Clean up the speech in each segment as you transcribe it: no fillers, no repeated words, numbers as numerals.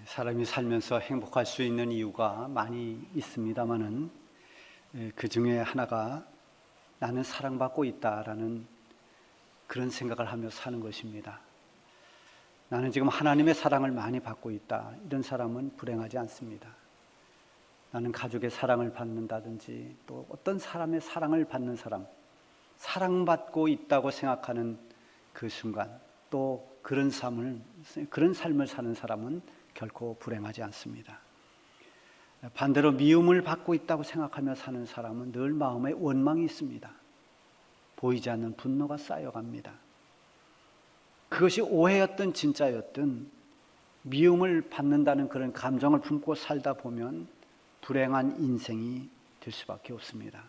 사람이 살면서 행복할 수 있는 이유가 많이 있습니다마는 그 중에 하나가 나는 사랑받고 있다라는 그런 생각을 하며 사는 것입니다. 나는 지금 하나님의 사랑을 많이 받고 있다, 이런 사람은 불행하지 않습니다. 나는 가족의 사랑을 받는다든지 또 어떤 사람의 사랑을 받는 사람, 사랑받고 있다고 생각하는 그 순간, 또 그런 삶을 사는 사람은 결코 불행하지 않습니다. 반대로 미움을 받고 있다고 생각하며 사는 사람은 늘 마음에 원망이 있습니다. 보이지 않는 분노가 쌓여갑니다. 그것이 오해였든 진짜였든 미움을 받는다는 그런 감정을 품고 살다 보면 불행한 인생이 될 수밖에 없습니다.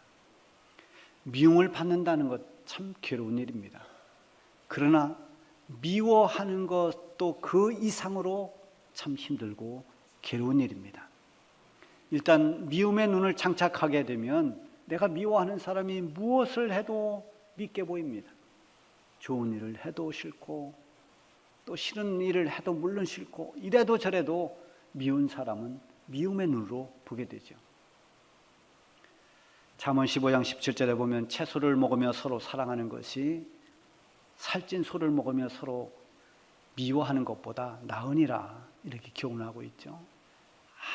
미움을 받는다는 것 참 괴로운 일입니다. 그러나 미워하는 것도 그 이상으로 참 힘들고 괴로운 일입니다. 일단 미움의 눈을 장착하게 되면 내가 미워하는 사람이 무엇을 해도 믿게 보입니다. 좋은 일을 해도 싫고 또 싫은 일을 해도 물론 싫고, 이래도 저래도 미운 사람은 미움의 눈으로 보게 되죠. 잠언 15장 17절에 보면 채소를 먹으며 서로 사랑하는 것이 살찐 소를 먹으며 서로 미워하는 것보다 나으니라, 이렇게 교훈하고 있죠.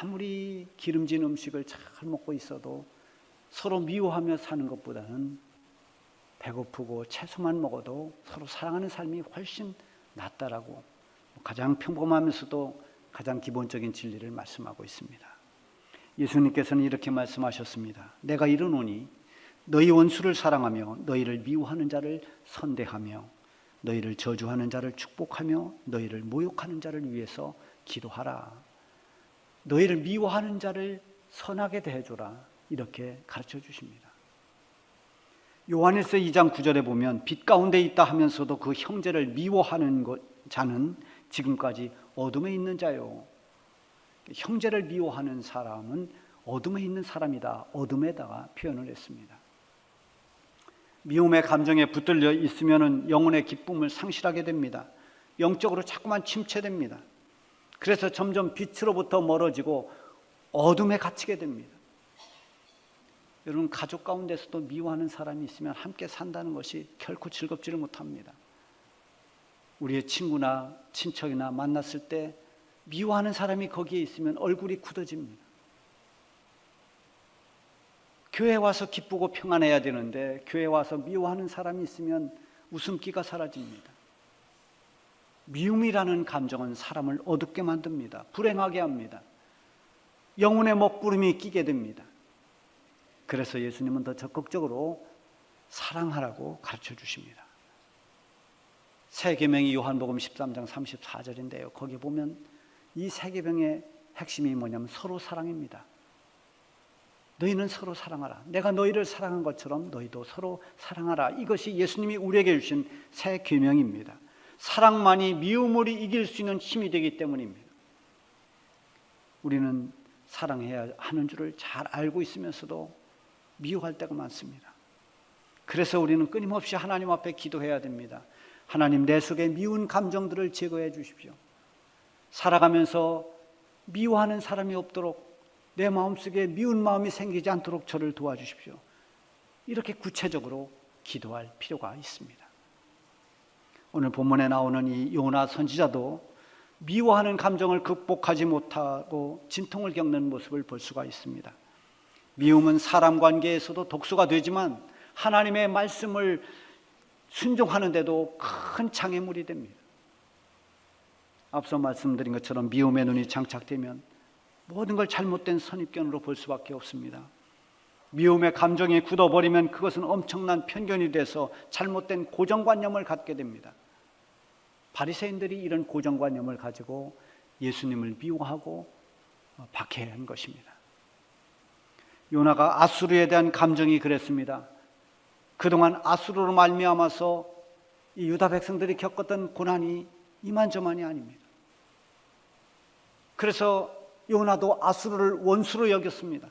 아무리 기름진 음식을 잘 먹고 있어도 서로 미워하며 사는 것보다는 배고프고 채소만 먹어도 서로 사랑하는 삶이 훨씬 낫다라고 가장 평범하면서도 가장 기본적인 진리를 말씀하고 있습니다. 예수님께서는 이렇게 말씀하셨습니다. 내가 이르노니 너희 원수를 사랑하며 너희를 미워하는 자를 선대하며 너희를 저주하는 자를 축복하며 너희를 모욕하는 자를 위해서 기도하라. 너희를 미워하는 자를 선하게 대해줘라, 이렇게 가르쳐 주십니다. 요한일서 2장 9절에 보면 빛 가운데 있다 하면서도 그 형제를 미워하는 자는 지금까지 어둠에 있는 자요. 형제를 미워하는 사람은 어둠에 있는 사람이다, 어둠에다가 표현을 했습니다. 미움의 감정에 붙들려 있으면 영혼의 기쁨을 상실하게 됩니다. 영적으로 자꾸만 침체됩니다. 그래서 점점 빛으로부터 멀어지고 어둠에 갇히게 됩니다. 여러분, 가족 가운데서도 미워하는 사람이 있으면 함께 산다는 것이 결코 즐겁지를 못합니다. 우리의 친구나 친척이나 만났을 때 미워하는 사람이 거기에 있으면 얼굴이 굳어집니다. 교회 와서 기쁘고 평안해야 되는데 교회 와서 미워하는 사람이 있으면 웃음기가 사라집니다. 미움이라는 감정은 사람을 어둡게 만듭니다. 불행하게 합니다. 영혼의 먹구름이 끼게 됩니다. 그래서 예수님은 더 적극적으로 사랑하라고 가르쳐 주십니다. 새 계명이 요한복음 13장 34절인데요. 거기 보면 이 새 계명의 핵심이 뭐냐면 서로 사랑입니다. 너희는 서로 사랑하라. 내가 너희를 사랑한 것처럼 너희도 서로 사랑하라. 이것이 예수님이 우리에게 주신 새 계명입니다. 사랑만이 미움을 이길 수 있는 힘이 되기 때문입니다. 우리는 사랑해야 하는 줄을 잘 알고 있으면서도 미워할 때가 많습니다. 그래서 우리는 끊임없이 하나님 앞에 기도해야 됩니다. 하나님, 내 속에 미운 감정들을 제거해 주십시오. 살아가면서 미워하는 사람이 없도록, 내 마음속에 미운 마음이 생기지 않도록 저를 도와주십시오. 이렇게 구체적으로 기도할 필요가 있습니다. 오늘 본문에 나오는 이 요나 선지자도 미워하는 감정을 극복하지 못하고 진통을 겪는 모습을 볼 수가 있습니다. 미움은 사람 관계에서도 독소가 되지만 하나님의 말씀을 순종하는데도 큰 장애물이 됩니다. 앞서 말씀드린 것처럼 미움의 눈이 장착되면 모든 걸 잘못된 선입견으로 볼 수밖에 없습니다. 미움의 감정이 굳어버리면 그것은 엄청난 편견이 돼서 잘못된 고정관념을 갖게 됩니다. 바리새인들이 이런 고정관념을 가지고 예수님을 미워하고 박해한 것입니다. 요나가 아수르에 대한 감정이 그랬습니다. 그동안 아수르로 말미암아서 이 유다 백성들이 겪었던 고난이 이만저만이 아닙니다. 그래서 요나도 아수르를 원수로 여겼습니다.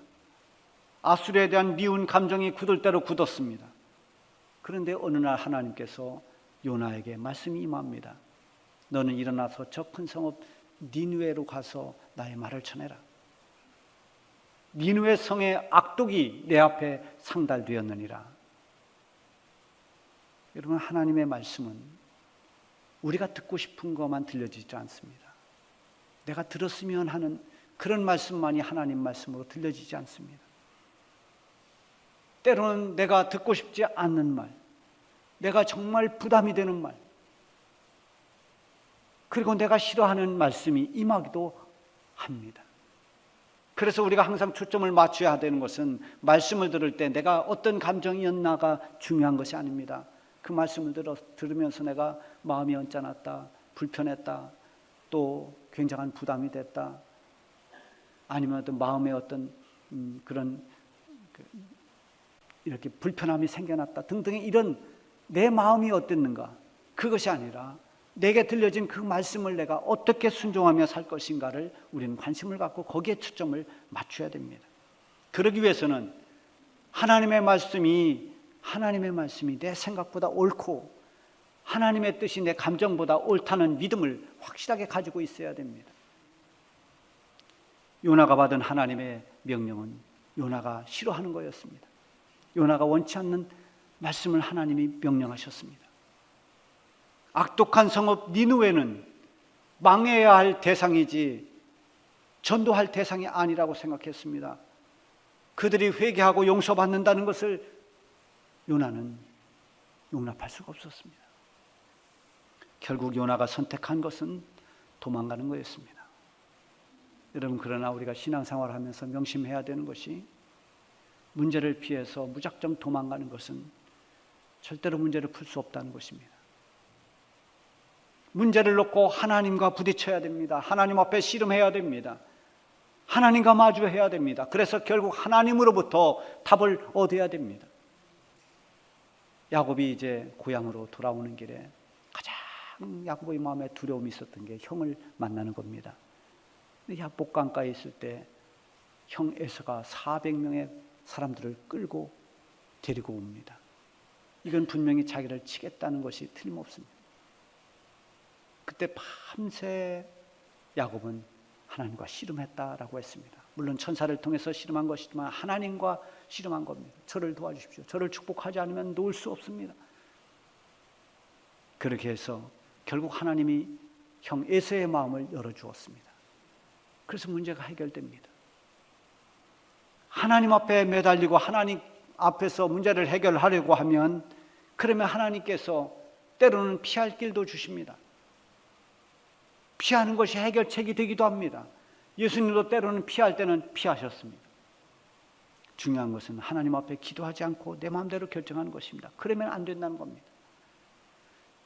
아수르에 대한 미운 감정이 굳을 대로 굳었습니다. 그런데 어느 날 하나님께서 요나에게 말씀이 임합니다. 너는 일어나서 저 큰 성읍 니느웨로 가서 나의 말을 전해라. 니느웨 성의 악독이 내 앞에 상달되었느니라. 여러분, 하나님의 말씀은 우리가 듣고 싶은 것만 들려지지 않습니다. 내가 들었으면 하는 그런 말씀만이 하나님 말씀으로 들려지지 않습니다. 때로는 내가 듣고 싶지 않는 말, 내가 정말 부담이 되는 말, 그리고 내가 싫어하는 말씀이 임하기도 합니다. 그래서 우리가 항상 초점을 맞춰야 되는 것은 말씀을 들을 때 내가 어떤 감정이었나가 중요한 것이 아닙니다. 그 말씀을 들으면서 내가 마음이 언짢았다, 불편했다, 또 굉장한 부담이 됐다, 아니면 어떤 마음에 어떤 그런 이렇게 불편함이 생겨났다 등등의 이런 내 마음이 어땠는가, 그것이 아니라 내게 들려진 그 말씀을 내가 어떻게 순종하며 살 것인가를 우리는 관심을 갖고 거기에 초점을 맞춰야 됩니다. 그러기 위해서는 하나님의 말씀이 내 생각보다 옳고 하나님의 뜻이 내 감정보다 옳다는 믿음을 확실하게 가지고 있어야 됩니다. 요나가 받은 하나님의 명령은 요나가 싫어하는 거였습니다. 요나가 원치 않는 말씀을 하나님이 명령하셨습니다. 악독한 성읍 니느웨는 망해야 할 대상이지 전도할 대상이 아니라고 생각했습니다. 그들이 회개하고 용서받는다는 것을 요나는 용납할 수가 없었습니다. 결국 요나가 선택한 것은 도망가는 거였습니다. 여러분, 그러나 우리가 신앙생활을 하면서 명심해야 되는 것이, 문제를 피해서 무작정 도망가는 것은 절대로 문제를 풀 수 없다는 것입니다. 문제를 놓고 하나님과 부딪혀야 됩니다. 하나님 앞에 씨름해야 됩니다. 하나님과 마주해야 됩니다. 그래서 결국 하나님으로부터 답을 얻어야 됩니다. 야곱이 이제 고향으로 돌아오는 길에 가장 야곱의 마음에 두려움이 있었던 게 형을 만나는 겁니다. 야복강가에 있을 때 형 에서가 400명의 사람들을 끌고 데리고 옵니다. 이건 분명히 자기를 치겠다는 것이 틀림없습니다. 그때 밤새 야곱은 하나님과 씨름했다라고 했습니다. 물론 천사를 통해서 씨름한 것이지만 하나님과 씨름한 겁니다. 저를 도와주십시오. 저를 축복하지 않으면 놓을 수 없습니다. 그렇게 해서 결국 하나님이 형 에서의 마음을 열어주었습니다. 그래서 문제가 해결됩니다. 하나님 앞에 매달리고 하나님 앞에서 문제를 해결하려고 하면, 그러면 하나님께서 때로는 피할 길도 주십니다. 피하는 것이 해결책이 되기도 합니다. 예수님도 때로는 피할 때는 피하셨습니다. 중요한 것은 하나님 앞에 기도하지 않고 내 마음대로 결정하는 것입니다. 그러면 안 된다는 겁니다.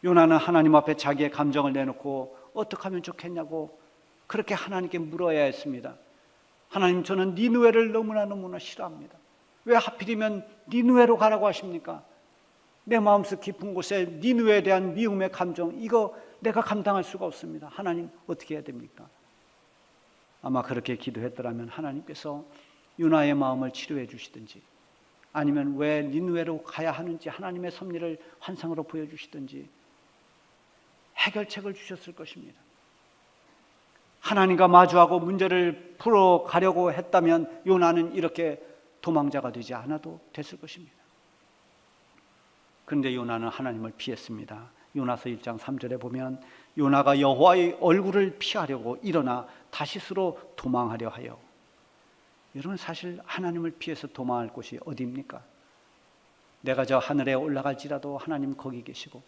요나는 하나님 앞에 자기의 감정을 내놓고 어떻게 하면 좋겠냐고 그렇게 하나님께 물어야 했습니다. 하나님, 저는 니느웨를 너무나 싫어합니다. 왜 하필이면 니느웨로 가라고 하십니까? 내 마음속 깊은 곳에 니느웨에 대한 미움의 감정, 이거 내가 감당할 수가 없습니다. 하나님, 어떻게 해야 됩니까? 아마 그렇게 기도했더라면 하나님께서 요나의 마음을 치료해 주시든지, 아니면 왜 니느웨로 가야 하는지 하나님의 섭리를 환상으로 보여주시든지 해결책을 주셨을 것입니다. 하나님과 마주하고 문제를 풀어가려고 했다면 요나는 이렇게 도망자가 되지 않아도 됐을 것입니다. 그런데 요나는 하나님을 피했습니다. 요나서 1장 3절에 보면 요나가 여호와의 얼굴을 피하려고 일어나 다시스로 도망하려 하여. 여러분, 사실 하나님을 피해서 도망할 곳이 어디입니까? 내가 저 하늘에 올라갈지라도 하나님 거기 계시고,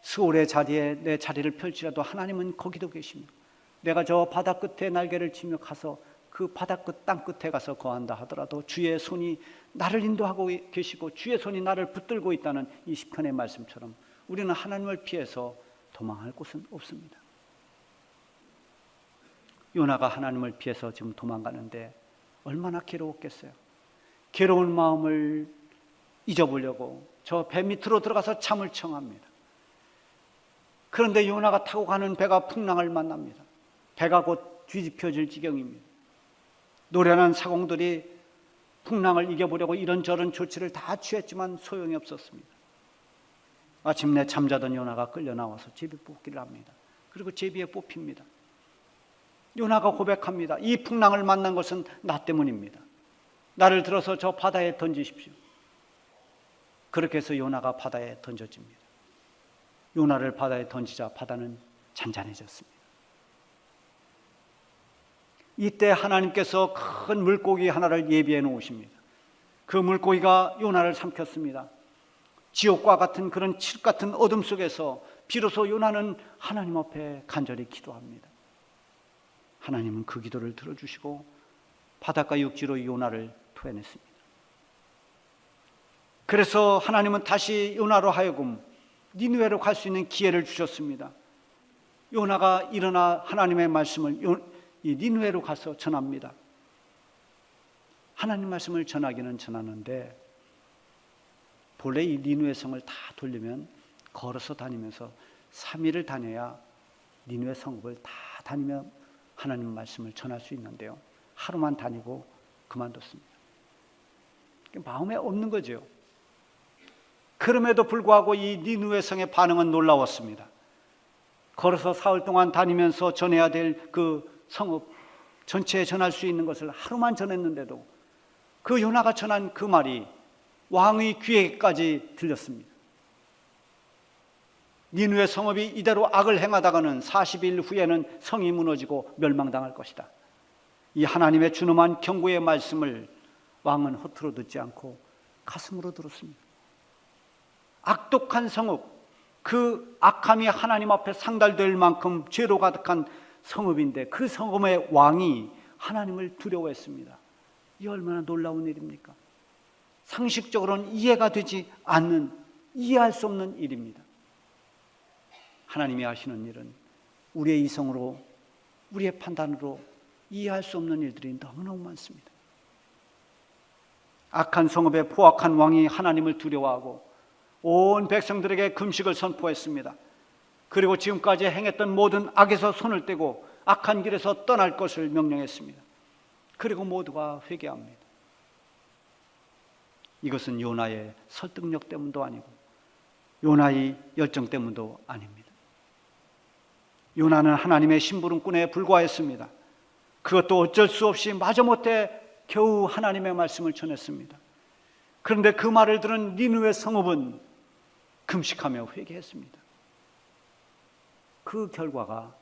스올의 자리에 내 자리를 펼치라도 하나님은 거기도 계십니다. 내가 저 바다 끝에 날개를 치며 가서 그 바다 끝 땅 끝에 가서 거한다 하더라도 주의 손이 나를 인도하고 계시고 주의 손이 나를 붙들고 있다는 이 시편의 말씀처럼 우리는 하나님을 피해서 도망할 곳은 없습니다. 요나가 하나님을 피해서 지금 도망가는데 얼마나 괴로웠겠어요. 괴로운 마음을 잊어보려고 저 배 밑으로 들어가서 잠을 청합니다. 그런데 요나가 타고 가는 배가 풍랑을 만납니다. 배가 곧 뒤집혀질 지경입니다. 노련한 사공들이 풍랑을 이겨보려고 이런저런 조치를 다 취했지만 소용이 없었습니다. 마침내 잠자던 요나가 끌려 나와서 제비 뽑기를 합니다. 그리고 제비에 뽑힙니다. 요나가 고백합니다. 이 풍랑을 만난 것은 나 때문입니다. 나를 들어서 저 바다에 던지십시오. 그렇게 해서 요나가 바다에 던져집니다. 요나를 바다에 던지자 바다는 잔잔해졌습니다. 이때 하나님께서 큰 물고기 하나를 예비해 놓으십니다. 그 물고기가 요나를 삼켰습니다. 지옥과 같은 그런 칠 같은 어둠 속에서 비로소 요나는 하나님 앞에 간절히 기도합니다. 하나님은 그 기도를 들어주시고 바닷가 육지로 요나를 토해냈습니다. 그래서 하나님은 다시 요나로 하여금 니느웨로 갈 수 있는 기회를 주셨습니다. 요나가 일어나 하나님의 말씀을 니느웨로 가서 전합니다. 하나님 말씀을 전하기는 전하는데 본래 이 니느웨 성을 다 돌려면 걸어서 다니면서 3일을 다녀야 니느웨 성읍을 다 다니며 하나님 말씀을 전할 수 있는데요, 하루만 다니고 그만뒀습니다. 마음에 없는 거죠. 그럼에도 불구하고 이 니느웨 성의 반응은 놀라웠습니다. 걸어서 사흘 동안 다니면서 전해야 될 그 성읍 전체에 전할 수 있는 것을 하루만 전했는데도 그 요나가 전한 그 말이 왕의 귀에까지 들렸습니다. 니느웨 성읍이 이대로 악을 행하다가는 40일 후에는 성이 무너지고 멸망당할 것이다. 이 하나님의 준엄한 경고의 말씀을 왕은 허투루 듣지 않고 가슴으로 들었습니다. 악독한 성읍, 그 악함이 하나님 앞에 상달될 만큼 죄로 가득한 성읍인데 그 성읍의 왕이 하나님을 두려워했습니다. 이 얼마나 놀라운 일입니까? 상식적으로는 이해가 되지 않는, 이해할 수 없는 일입니다. 하나님이 하시는 일은 우리의 이성으로, 우리의 판단으로 이해할 수 없는 일들이 너무너무 많습니다. 악한 성읍의 포악한 왕이 하나님을 두려워하고 온 백성들에게 금식을 선포했습니다. 그리고 지금까지 행했던 모든 악에서 손을 떼고 악한 길에서 떠날 것을 명령했습니다. 그리고 모두가 회개합니다. 이것은 요나의 설득력 때문도 아니고 요나의 열정 때문도 아닙니다. 요나는 하나님의 심부름꾼에 불과했습니다. 그것도 어쩔 수 없이 마지못해 겨우 하나님의 말씀을 전했습니다. 그런데 그 말을 들은 니느웨 성읍은 금식하며 회개했습니다. 그 결과가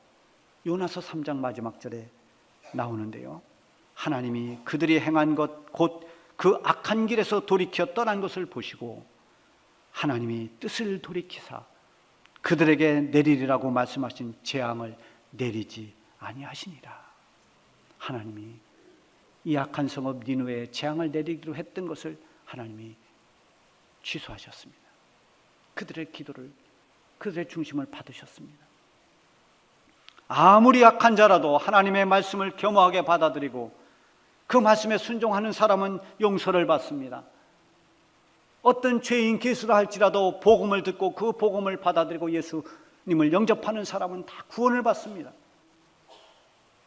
요나서 3장 마지막 절에 나오는데요, 하나님이 그들이 행한 것, 곧 그 악한 길에서 돌이켜 떠난 것을 보시고 하나님이 뜻을 돌이키사 그들에게 내리리라고 말씀하신 재앙을 내리지 아니하시니라. 하나님이 이 악한 성읍 니느웨에 재앙을 내리기로 했던 것을 하나님이 취소하셨습니다. 그들의 기도를, 그들의 중심을 받으셨습니다. 아무리 악한 자라도 하나님의 말씀을 겸허하게 받아들이고 그 말씀에 순종하는 사람은 용서를 받습니다. 어떤 죄인 개수라 할지라도 복음을 듣고 그 복음을 받아들이고 예수님을 영접하는 사람은 다 구원을 받습니다.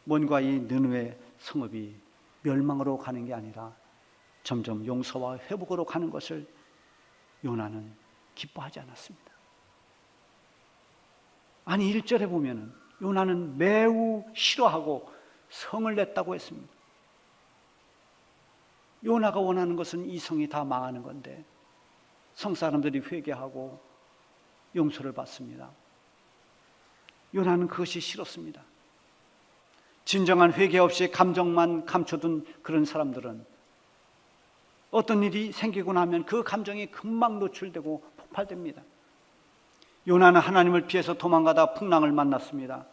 뭔가 이 느느웨 성읍이 멸망으로 가는 게 아니라 점점 용서와 회복으로 가는 것을 요나는 기뻐하지 않았습니다. 아니 1절에 보면은 요나는 매우 싫어하고 성을 냈다고 했습니다. 요나가 원하는 것은 이 성이 다 망하는 건데 성 사람들이 회개하고 용서를 받습니다. 요나는 그것이 싫었습니다. 진정한 회개 없이 감정만 감춰둔 그런 사람들은 어떤 일이 생기고 나면 그 감정이 금방 노출되고 폭발됩니다. 요나는 하나님을 피해서 도망가다 풍랑을 만났습니다.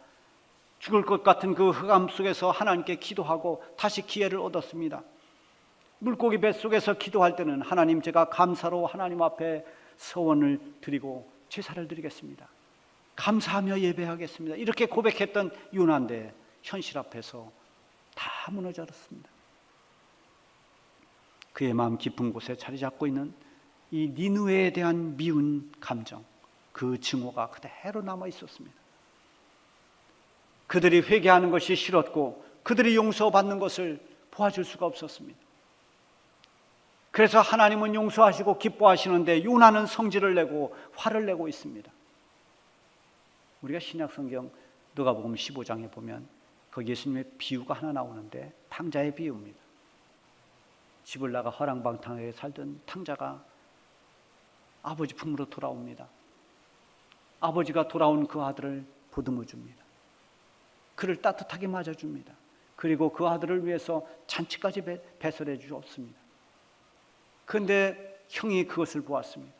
죽을 것 같은 그 흑암 속에서 하나님께 기도하고 다시 기회를 얻었습니다. 물고기 뱃속에서 기도할 때는 하나님, 제가 감사로 하나님 앞에 서원을 드리고 제사를 드리겠습니다. 감사하며 예배하겠습니다. 이렇게 고백했던 요나인데 현실 앞에서 다 무너졌습니다. 그의 마음 깊은 곳에 자리 잡고 있는 이 니느웨에 대한 미운 감정, 그 증오가 그대로 남아 있었습니다. 그들이 회개하는 것이 싫었고 그들이 용서받는 것을 보아줄 수가 없었습니다. 그래서 하나님은 용서하시고 기뻐하시는데 요나는 성질을 내고 화를 내고 있습니다. 우리가 신약 성경 누가복음 15장에 보면 거기 예수님의 비유가 하나 나오는데 탕자의 비유입니다. 집을 나가 허랑방탕하게 살던 탕자가 아버지 품으로 돌아옵니다. 아버지가 돌아온 그 아들을 보듬어 줍니다. 그를 따뜻하게 맞아줍니다. 그리고 그 아들을 위해서 잔치까지 배설해 주었습니다. 그런데 형이 그것을 보았습니다.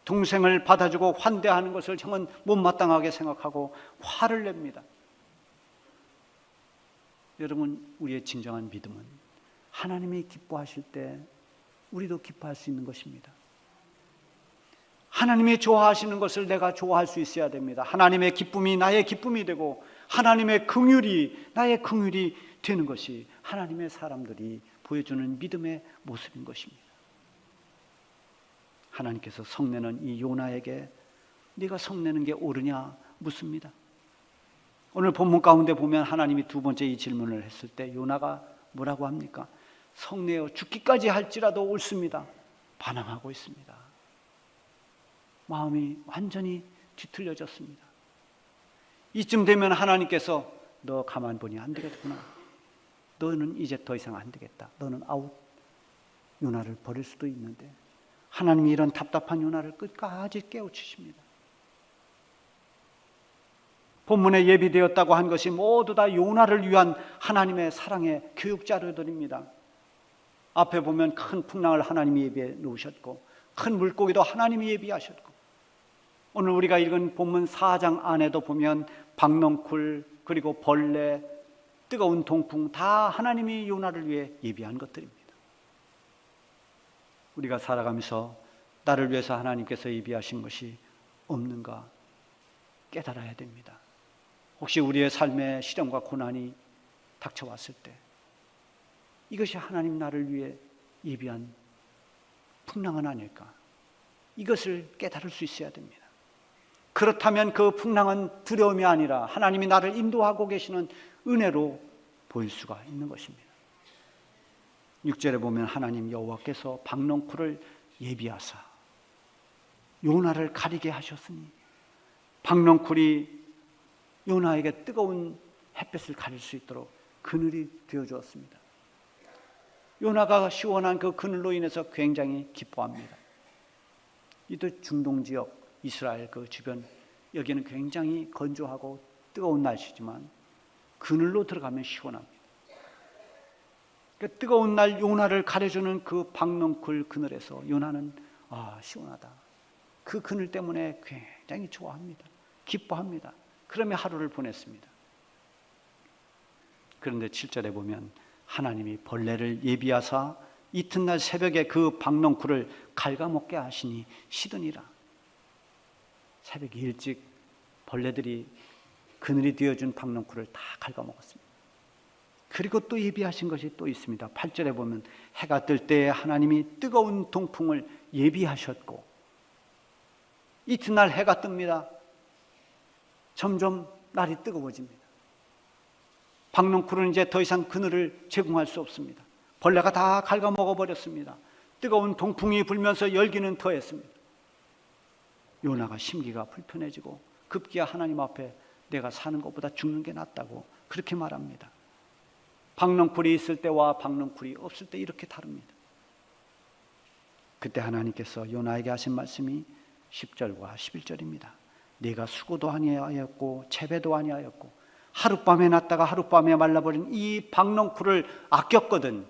동생을 받아주고 환대하는 것을 형은 못마땅하게 생각하고 화를 냅니다. 여러분, 우리의 진정한 믿음은 하나님이 기뻐하실 때 우리도 기뻐할 수 있는 것입니다. 하나님이 좋아하시는 것을 내가 좋아할 수 있어야 됩니다. 하나님의 기쁨이 나의 기쁨이 되고 하나님의 긍휼이 나의 긍휼이 되는 것이 하나님의 사람들이 보여주는 믿음의 모습인 것입니다. 하나님께서 성내는 이 요나에게 네가 성내는 게 옳으냐 묻습니다. 오늘 본문 가운데 보면 하나님이 두 번째 이 질문을 했을 때 요나가 뭐라고 합니까? 성내어 죽기까지 할지라도 옳습니다. 반항하고 있습니다. 마음이 완전히 뒤틀려졌습니다. 이쯤 되면 하나님께서 너 가만 보니 안 되겠구나. 너는 이제 더 이상 안 되겠다. 너는 아웃. 요나를 버릴 수도 있는데 하나님이 이런 답답한 요나를 끝까지 깨우치십니다. 본문에 예비되었다고 한 것이 모두 다 요나를 위한 하나님의 사랑의 교육 자료들입니다. 앞에 보면 큰 풍랑을 하나님이 예비해 놓으셨고 큰 물고기도 하나님이 예비하셨고 오늘 우리가 읽은 본문 4장 안에도 보면 박넝쿨 그리고 벌레 뜨거운 동풍 다 하나님이 요나를 위해 예비한 것들입니다. 우리가 살아가면서 나를 위해서 하나님께서 예비하신 것이 없는가 깨달아야 됩니다. 혹시 우리의 삶에 시련과 고난이 닥쳐왔을 때 이것이 하나님 나를 위해 예비한 풍랑은 아닐까? 이것을 깨달을 수 있어야 됩니다. 그렇다면 그 풍랑은 두려움이 아니라 하나님이 나를 인도하고 계시는 은혜로 보일 수가 있는 것입니다. 6절에 보면 하나님 여호와께서 박넝쿨을 예비하사 요나를 가리게 하셨으니 박넝쿨이 요나에게 뜨거운 햇볕을 가릴 수 있도록 그늘이 되어 주었습니다. 요나가 시원한 그 그늘로 인해서 굉장히 기뻐합니다. 이도 중동 지역 이스라엘 그 주변 여기는 굉장히 건조하고 뜨거운 날씨지만 그늘로 들어가면 시원합니다. 그 뜨거운 날 요나를 가려주는 그 박넝쿨 그늘에서 요나는 시원하다. 그 그늘 때문에 굉장히 좋아합니다. 기뻐합니다. 그러며 하루를 보냈습니다. 그런데 7절에 보면 하나님이 벌레를 예비하사 이튿날 새벽에 그 박넝쿨을 갉아먹게 하시니 시드니라. 새벽 일찍 벌레들이 그늘이 되어준 박넝쿨을 다 갉아먹었습니다. 그리고 또 예비하신 것이 또 있습니다. 8절에 보면 해가 뜰 때에 하나님이 뜨거운 동풍을 예비하셨고 이튿날 해가 뜹니다. 점점 날이 뜨거워집니다. 박넝쿨은 이제 더 이상 그늘을 제공할 수 없습니다. 벌레가 다 갉아먹어 버렸습니다. 뜨거운 동풍이 불면서 열기는 더했습니다. 요나가 심기가 불편해지고 급기야 하나님 앞에 내가 사는 것보다 죽는 게 낫다고 그렇게 말합니다. 박넝쿨이 있을 때와 박넝쿨이 없을 때 이렇게 다릅니다. 그때 하나님께서 요나에게 하신 말씀이 10절과 11절입니다. 네가 수고도 아니하였고 채배도 아니하였고 하룻밤에 났다가 하룻밤에 말라버린 이 박넝쿨을 아꼈거든.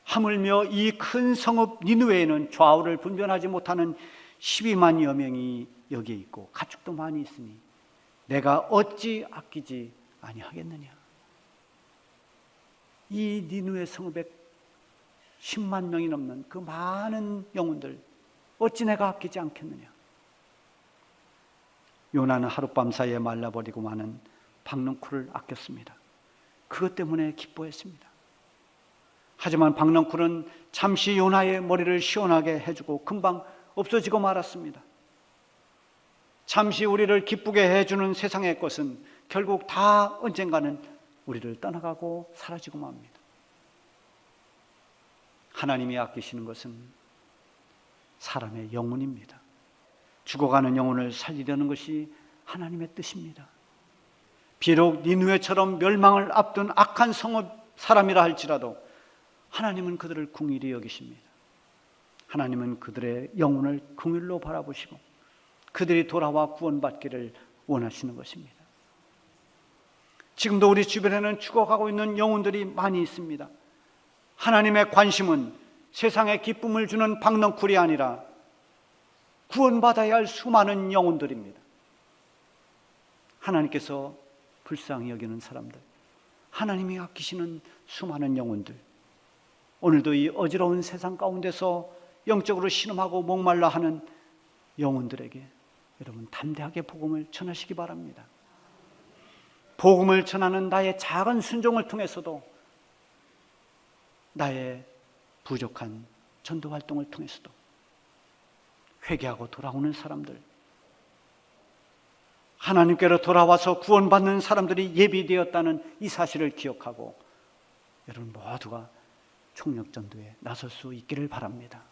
하물며 이 큰 성읍 니느웨에는 좌우를 분별하지 못하는 12만여 명이 여기에 있고 가축도 많이 있으니 내가 어찌 아끼지 아니하겠느냐. 이 니느웨 성읍에 10만 명이 넘는 그 많은 영혼들 어찌 내가 아끼지 않겠느냐. 요나는 하룻밤 사이에 말라버리고 마는 박넝쿨을 아꼈습니다. 그것 때문에 기뻐했습니다. 하지만 박넝쿨은 잠시 요나의 머리를 시원하게 해주고 금방 없어지고 말았습니다. 잠시 우리를 기쁘게 해주는 세상의 것은 결국 다 언젠가는 우리를 떠나가고 사라지고 맙니다. 하나님이 아끼시는 것은 사람의 영혼입니다. 죽어가는 영혼을 살리려는 것이 하나님의 뜻입니다. 비록 니느웨처럼 멸망을 앞둔 악한 성읍 사람이라 할지라도 하나님은 그들을 긍휼히 여기십니다. 하나님은 그들의 영혼을 긍휼로 바라보시고 그들이 돌아와 구원받기를 원하시는 것입니다. 지금도 우리 주변에는 죽어가고 있는 영혼들이 많이 있습니다. 하나님의 관심은 세상에 기쁨을 주는 박넝쿨이 아니라 구원받아야 할 수많은 영혼들입니다. 하나님께서 불쌍히 여기는 사람들, 하나님이 아끼시는 수많은 영혼들, 오늘도 이 어지러운 세상 가운데서 영적으로 신음하고 목말라 하는 영혼들에게 여러분 담대하게 복음을 전하시기 바랍니다. 복음을 전하는 나의 작은 순종을 통해서도, 나의 부족한 전도 활동을 통해서도 회개하고 돌아오는 사람들, 하나님께로 돌아와서 구원받는 사람들이 예비되었다는 이 사실을 기억하고 여러분 모두가 총력전도에 나설 수 있기를 바랍니다.